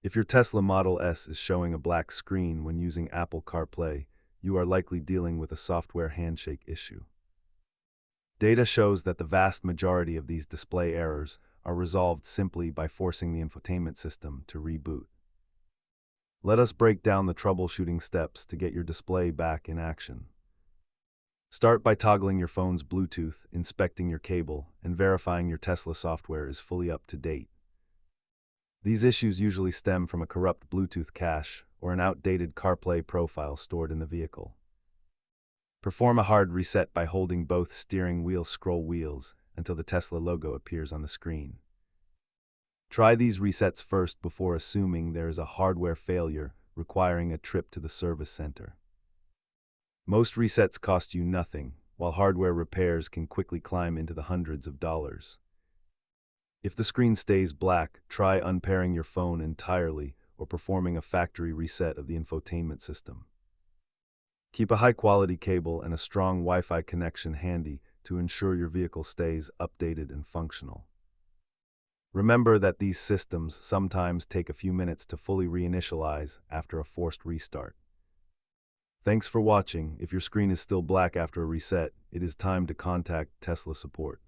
If your Tesla Model S is showing a black screen when using Apple CarPlay, you are likely dealing with a software handshake issue. Data shows that the vast majority of these display errors are resolved simply by forcing the infotainment system to reboot. Let us break down the troubleshooting steps to get your display back in action. Start by toggling your phone's Bluetooth, inspecting your cable, and verifying your Tesla software is fully up to date. These issues usually stem from a corrupt Bluetooth cache or an outdated CarPlay profile stored in the vehicle. Perform a hard reset by holding both steering wheel scroll wheels until the Tesla logo appears on the screen. Try these resets first before assuming there is a hardware failure requiring a trip to the service center. Most resets cost you nothing, while hardware repairs can quickly climb into the hundreds of dollars. If the screen stays black, try unpairing your phone entirely or performing a factory reset of the infotainment system. Keep a high-quality cable and a strong Wi-Fi connection handy to ensure your vehicle stays updated and functional. Remember that these systems sometimes take a few minutes to fully reinitialize after a forced restart. Thanks for watching. If your screen is still black after a reset, it is time to contact Tesla support.